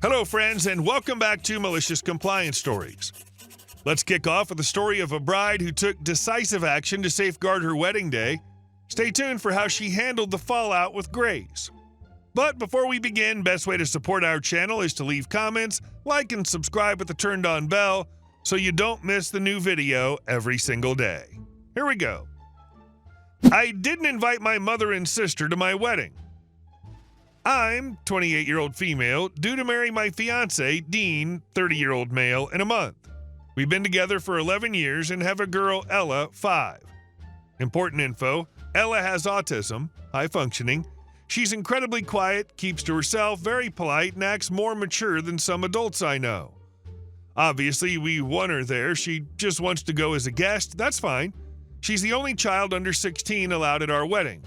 Hello, friends, and welcome back to Malicious Compliance Stories. Let's kick off with the story of a bride who took decisive action to safeguard her wedding day. Stay tuned for how she handled the fallout with grace. But before we begin, best way to support our channel is to leave comments, like, and subscribe with the turned-on bell so you don't miss the new video every single day. Here we go. I didn't invite my mother and sister to my wedding. I'm 28-year-old female, due to marry my fiance, Dean, 30-year-old male, in a month. We've been together for 11 years and have a girl, Ella, 5. Important info, Ella has autism, high functioning. She's incredibly quiet, keeps to herself, very polite, and acts more mature than some adults I know. Obviously, we want her there. She just wants to go as a guest. That's fine. She's the only child under 16 allowed at our wedding.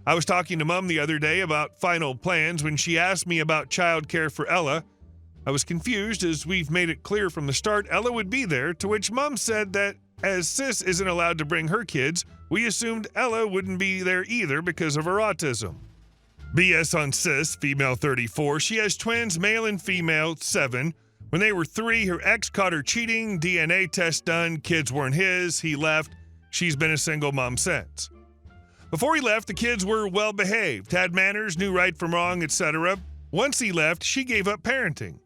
I was talking to Mom the other day about final plans when she asked me about childcare for Ella. I was confused as we've made it clear from the start Ella would be there, to which Mom said that as Sis isn't allowed to bring her kids, we assumed Ella wouldn't be there either because of her autism. BS on Sis, female 34. She has twins, male and female, 7. When they were 3, her ex caught her cheating, DNA test done, kids weren't his, he left. She's been a single mom since. Before he left, the kids were well-behaved, had manners, knew right from wrong, etc. Once he left, she gave up parenting.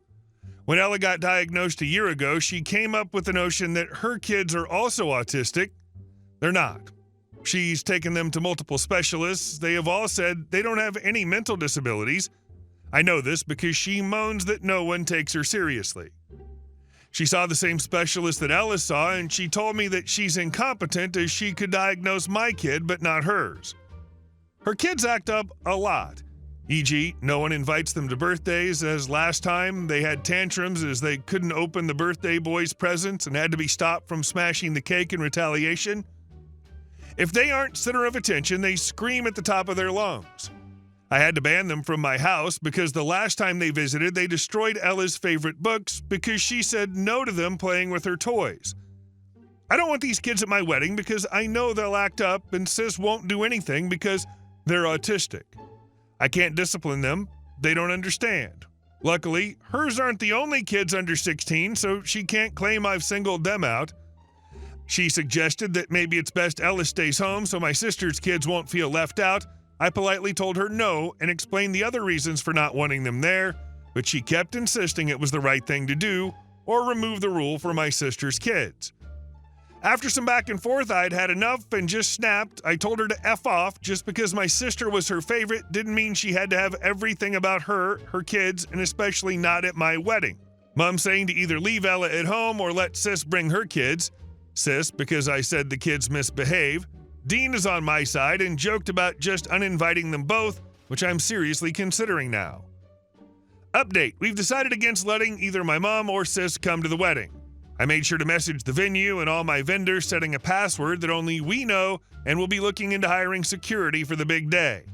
When Ella got diagnosed a year ago, she came up with the notion that her kids are also autistic. They're not. She's taken them to multiple specialists. They have all said they don't have any mental disabilities. I know this because she moans that no one takes her seriously. She saw the same specialist that Ella saw, and she told me that she's incompetent as she could diagnose my kid, but not hers. Her kids act up a lot, e.g., no one invites them to birthdays, as last time they had tantrums as they couldn't open the birthday boy's presents and had to be stopped from smashing the cake in retaliation. If they aren't center of attention, they scream at the top of their lungs. I had to ban them from my house because the last time they visited, they destroyed Ella's favorite books because she said no to them playing with her toys. I don't want these kids at my wedding because I know they'll act up and Sis won't do anything because they're autistic. I can't discipline them. They don't understand. Luckily, hers aren't the only kids under 16, so she can't claim I've singled them out. She suggested that maybe it's best Ella stays home so my sister's kids won't feel left out. I politely told her no and explained the other reasons for not wanting them there, but she kept insisting it was the right thing to do or remove the rule for my sister's kids. After some back and forth, I'd had enough and just snapped. I told her to F off. Just because my sister was her favorite didn't mean she had to have everything about her kids, and especially not at my wedding. Mom saying to either leave Ella at home or let Sis bring her kids. Sis, because I said the kids misbehave. Dean is on my side and joked about just uninviting them both, which I'm seriously considering now. Update, we've decided against letting either my mom or Sis come to the wedding. I made sure to message the venue and all my vendors setting a password that only we know, and we'll be looking into hiring security for the big day.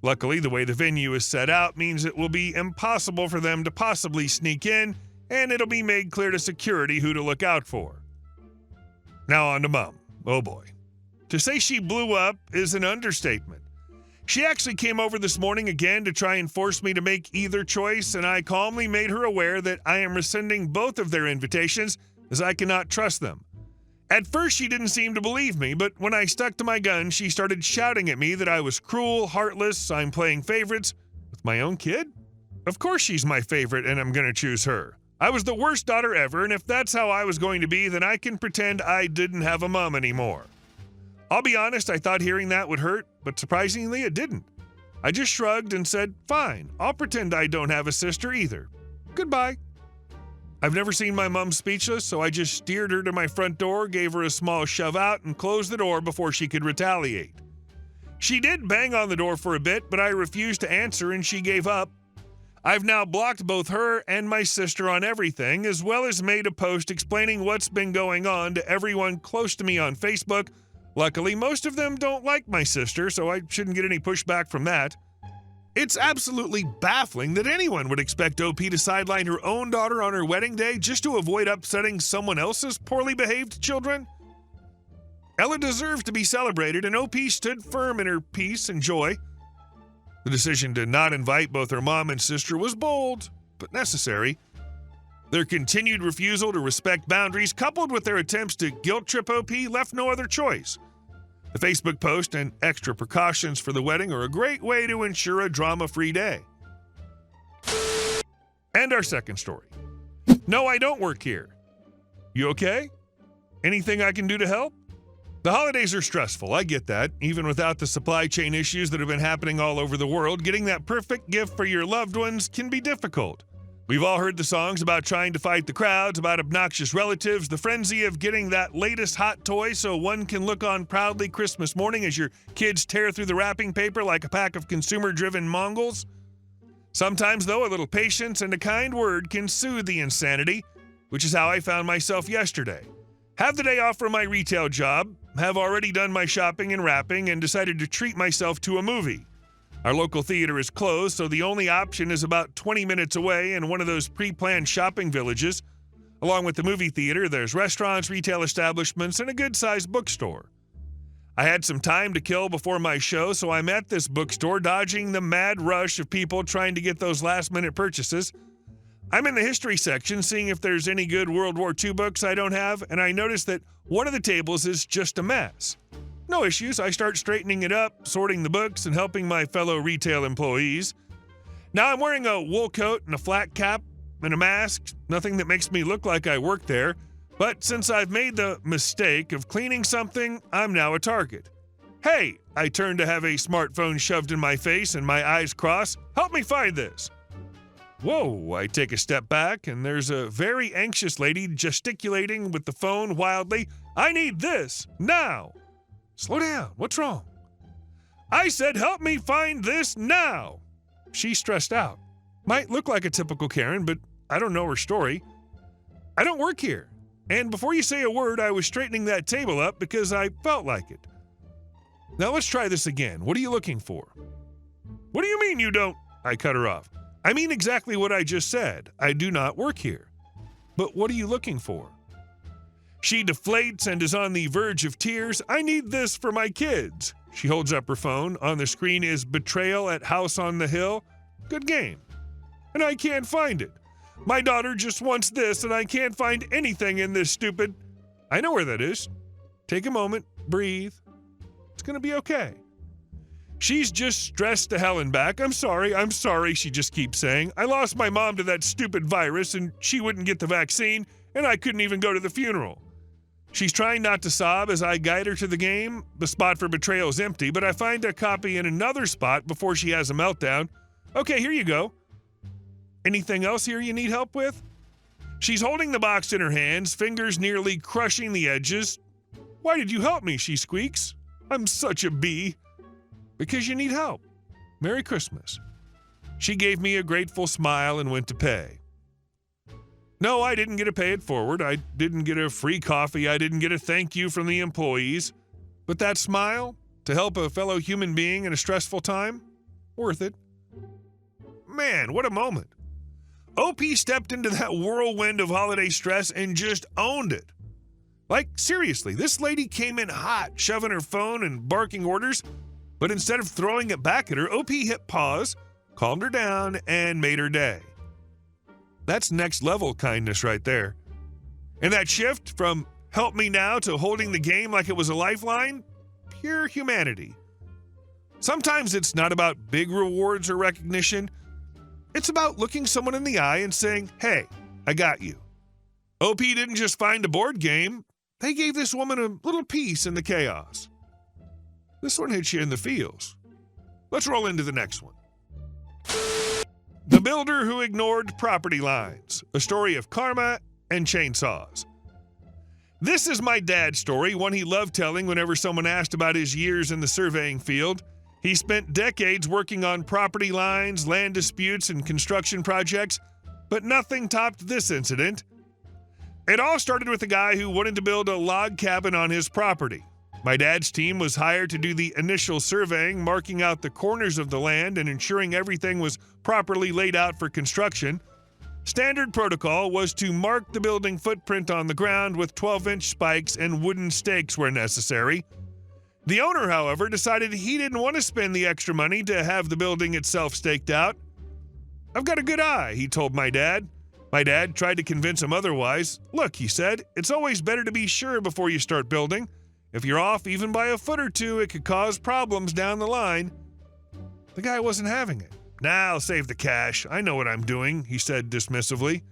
Luckily, the way the venue is set out means it will be impossible for them to possibly sneak in, and it'll be made clear to security who to look out for. Now on to Mom. Oh boy. To say she blew up is an understatement. She actually came over this morning again to try and force me to make either choice, and I calmly made her aware that I am rescinding both of their invitations as I cannot trust them. At first, she didn't seem to believe me, but when I stuck to my gun, she started shouting at me that I was cruel, heartless, I'm playing favorites. With my own kid? Of course she's my favorite and I'm gonna choose her. I was the worst daughter ever, and if that's how I was going to be, then I can pretend I didn't have a mom anymore. I'll be honest, I thought hearing that would hurt, but surprisingly it didn't. I just shrugged and said, fine, I'll pretend I don't have a sister either. Goodbye. I've never seen my mom speechless, so I just steered her to my front door, gave her a small shove out, and closed the door before she could retaliate. She did bang on the door for a bit, but I refused to answer and she gave up. I've now blocked both her and my sister on everything, as well as made a post explaining what's been going on to everyone close to me on Facebook. Luckily, most of them don't like my sister, so I shouldn't get any pushback from that. It's absolutely baffling that anyone would expect OP to sideline her own daughter on her wedding day just to avoid upsetting someone else's poorly behaved children. Ella deserves to be celebrated, and OP stood firm in her peace and joy. The decision to not invite both her mom and sister was bold, but necessary. Their continued refusal to respect boundaries, coupled with their attempts to guilt trip OP, left no other choice. The Facebook post and extra precautions for the wedding are a great way to ensure a drama-free day. And our second story. No, I don't work here. You okay? Anything I can do to help? The holidays are stressful, I get that. Even without the supply chain issues that have been happening all over the world, getting that perfect gift for your loved ones can be difficult. We've all heard the songs about trying to fight the crowds, about obnoxious relatives, the frenzy of getting that latest hot toy so one can look on proudly Christmas morning as your kids tear through the wrapping paper like a pack of consumer-driven Mongols. Sometimes, though, a little patience and a kind word can soothe the insanity, which is how I found myself yesterday. Have the day off from my retail job, have already done my shopping and wrapping, and decided to treat myself to a movie. Our local theater is closed, so the only option is about 20 minutes away in one of those pre-planned shopping villages. Along with the movie theater, there's restaurants, retail establishments, and a good-sized bookstore. I had some time to kill before my show, so I'm at this bookstore, dodging the mad rush of people trying to get those last-minute purchases. I'm in the history section, seeing if there's any good World War II books I don't have, and I notice that one of the tables is just a mess. No issues. I start straightening it up, sorting the books, and helping my fellow retail employees. Now I'm wearing a wool coat and a flat cap and a mask, nothing that makes me look like I work there. But since I've made the mistake of cleaning something, I'm now a target. Hey, I turn to have a smartphone shoved in my face and my eyes cross. Help me find this. Whoa, I take a step back and there's a very anxious lady gesticulating with the phone wildly. I need this, now. Slow down, what's wrong? I said help me find this now. She's stressed out. Might look like a typical Karen, but I don't know her story. I don't work here. And before you say a word, I was straightening that table up because I felt like it. Now let's try this again. What are you looking for? What do you mean you don't? I cut her off. I mean exactly what I just said. I do not work here. But what are you looking for? She deflates and is on the verge of tears. I need this for my kids. She holds up her phone. On the screen is Betrayal at House on the Hill. Good game. And I can't find it. My daughter just wants this, and I can't find anything in this stupid... I know where that is. Take a moment. Breathe. It's going to be okay. She's just stressed to hell and back. I'm sorry, she just keeps saying. I lost my mom to that stupid virus, and she wouldn't get the vaccine, and I couldn't even go to the funeral. She's trying not to sob as I guide her to the game. The spot for Betrayal is empty, but I find a copy in another spot before she has a meltdown. Okay, here you go. Anything else here you need help with? She's holding the box in her hands, fingers nearly crushing the edges. Why did you help me? She squeaks. I'm such a bee. Because you need help. Merry Christmas. She gave me a grateful smile and went to pay. No, I didn't get a pay it forward. I didn't get a free coffee. I didn't get a thank you from the employees. But that smile, to help a fellow human being in a stressful time, worth it. Man, what a moment. OP stepped into that whirlwind of holiday stress and just owned it. Like, seriously, this lady came in hot, shoving her phone and barking orders, but instead of throwing it back at her, OP hit pause, calmed her down, and made her day. That's next level kindness right there. And that shift from help me now to holding the game like it was a lifeline, pure humanity. Sometimes it's not about big rewards or recognition. It's about looking someone in the eye and saying, hey, I got you. OP didn't just find a board game. They gave this woman a little piece in the chaos. This one hits you in the feels. Let's roll into the next one. The Builder Who Ignored Property Lines, a story of karma and chainsaws. This is my dad's story, one he loved telling whenever someone asked about his years in the surveying field. He spent decades working on property lines, land disputes, and construction projects, but nothing topped this incident. It all started with a guy who wanted to build a log cabin on his property. My dad's team was hired to do the initial surveying, marking out the corners of the land and ensuring everything was properly laid out for construction. Standard protocol was to mark the building footprint on the ground with 12-inch spikes and wooden stakes where necessary. The owner, however, decided he didn't want to spend the extra money to have the building itself staked out. I've got a good eye, he told my dad. My dad tried to convince him otherwise. Look, he said, it's always better to be sure before you start building. If you're off even by a foot or two, it could cause problems down the line. The guy wasn't having it. Nah, I'll save the cash. I know what I'm doing, he said dismissively.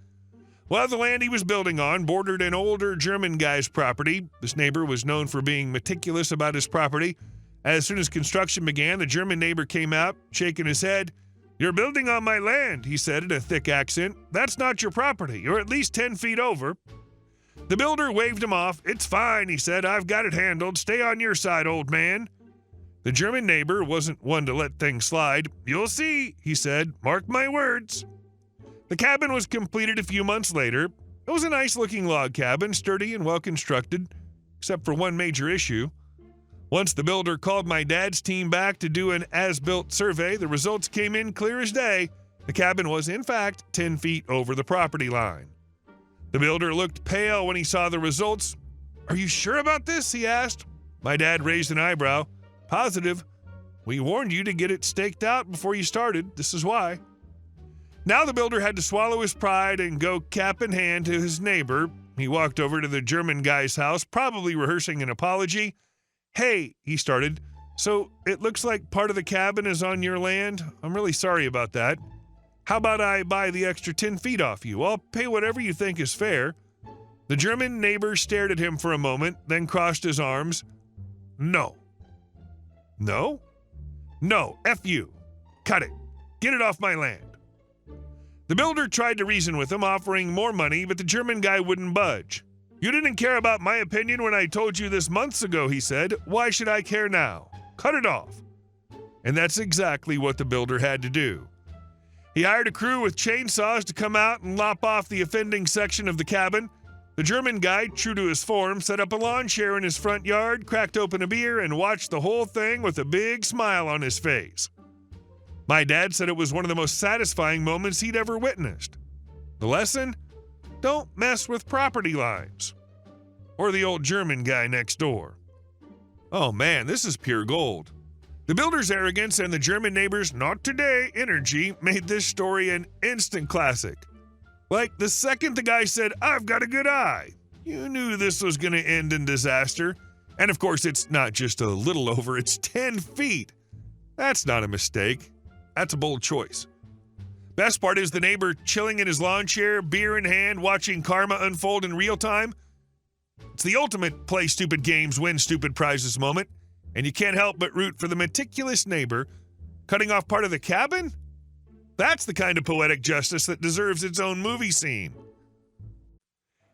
Well, the land he was building on bordered an older German guy's property. This neighbor was known for being meticulous about his property. As soon as construction began, the German neighbor came out, shaking his head. You're building on my land, he said in a thick accent. That's not your property. You're at least 10 feet over. The builder waved him off. It's fine, he said. I've got it handled. Stay on your side, old man. The German neighbor wasn't one to let things slide. You'll see, he said. Mark my words. The cabin was completed a few months later. It was a nice-looking log cabin, sturdy and well-constructed, except for one major issue. Once the builder called my dad's team back to do an as-built survey, the results came in clear as day. The cabin was, in fact, 10 feet over the property line. The builder looked pale when he saw the results. Are you sure about this? He asked. My dad raised an eyebrow. Positive. We warned you to get it staked out before you started. This is why. Now the builder had to swallow his pride and go cap in hand to his neighbor. He walked over to the German guy's house, probably rehearsing an apology. Hey, he started. So it looks like part of the cabin is on your land? I'm really sorry about that. How about I buy the extra 10 feet off you? I'll pay whatever you think is fair. The German neighbor stared at him for a moment, then crossed his arms. No. No? No, F you. Cut it. Get it off my land. The builder tried to reason with him, offering more money, but the German guy wouldn't budge. You didn't care about my opinion when I told you this months ago, he said. Why should I care now? Cut it off. And that's exactly what the builder had to do. He hired a crew with chainsaws to come out and lop off the offending section of the cabin. The German guy, true to his form, set up a lawn chair in his front yard, cracked open a beer, and watched the whole thing with a big smile on his face. My dad said it was one of the most satisfying moments he'd ever witnessed. The lesson? Don't mess with property lines. Or the old German guy next door. Oh man, this is pure gold. The builder's arrogance and the German neighbor's not today energy made this story an instant classic. Like the second the guy said, I've got a good eye, you knew this was going to end in disaster. And of course, it's not just a little over, it's 10 feet. That's not a mistake. That's a bold choice. Best part is the neighbor chilling in his lawn chair, beer in hand, watching karma unfold in real time. It's the ultimate play stupid games, win stupid prizes moment, and you can't help but root for the meticulous neighbor cutting off part of the cabin? That's the kind of poetic justice that deserves its own movie scene.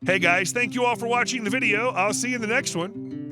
Hey guys, thank you all for watching the video. I'll see you in the next one.